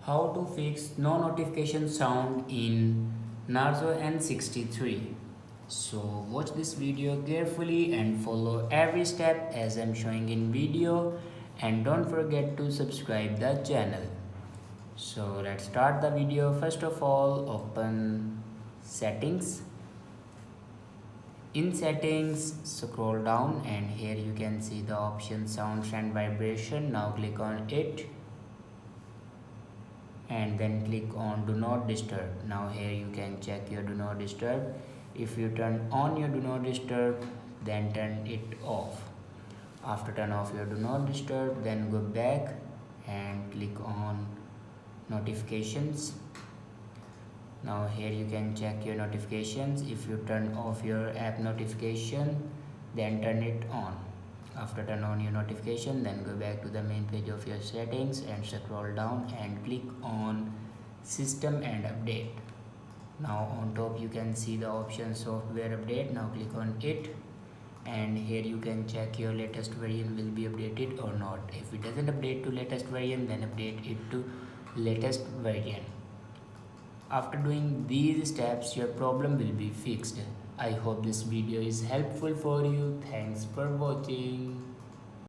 How to fix no notification sound in Narzo N63. So watch this video carefully and follow every step as I'm showing in video, and don't forget to subscribe the channel. So let's start the video. First of all, open settings. In settings, scroll down and here you can see the option sounds and vibration. Now click on it and then click on do not disturb. Now here you can check your do not disturb. If you turn on your do not disturb, then turn it off. After turn off your do not disturb, then go back and click on notifications. Now here you can check your notifications. If you turn off your app notification, then turn it on. After turn on your notification, then go back to the main page of your settings and scroll down and click on system and update. Now on top you can see the option software update. Now click on it and here you can check your latest version will be updated or not. If it doesn't update to latest version, then update it to latest version. After doing these steps, your problem will be fixed. I hope this video is helpful for you. Thanks for watching.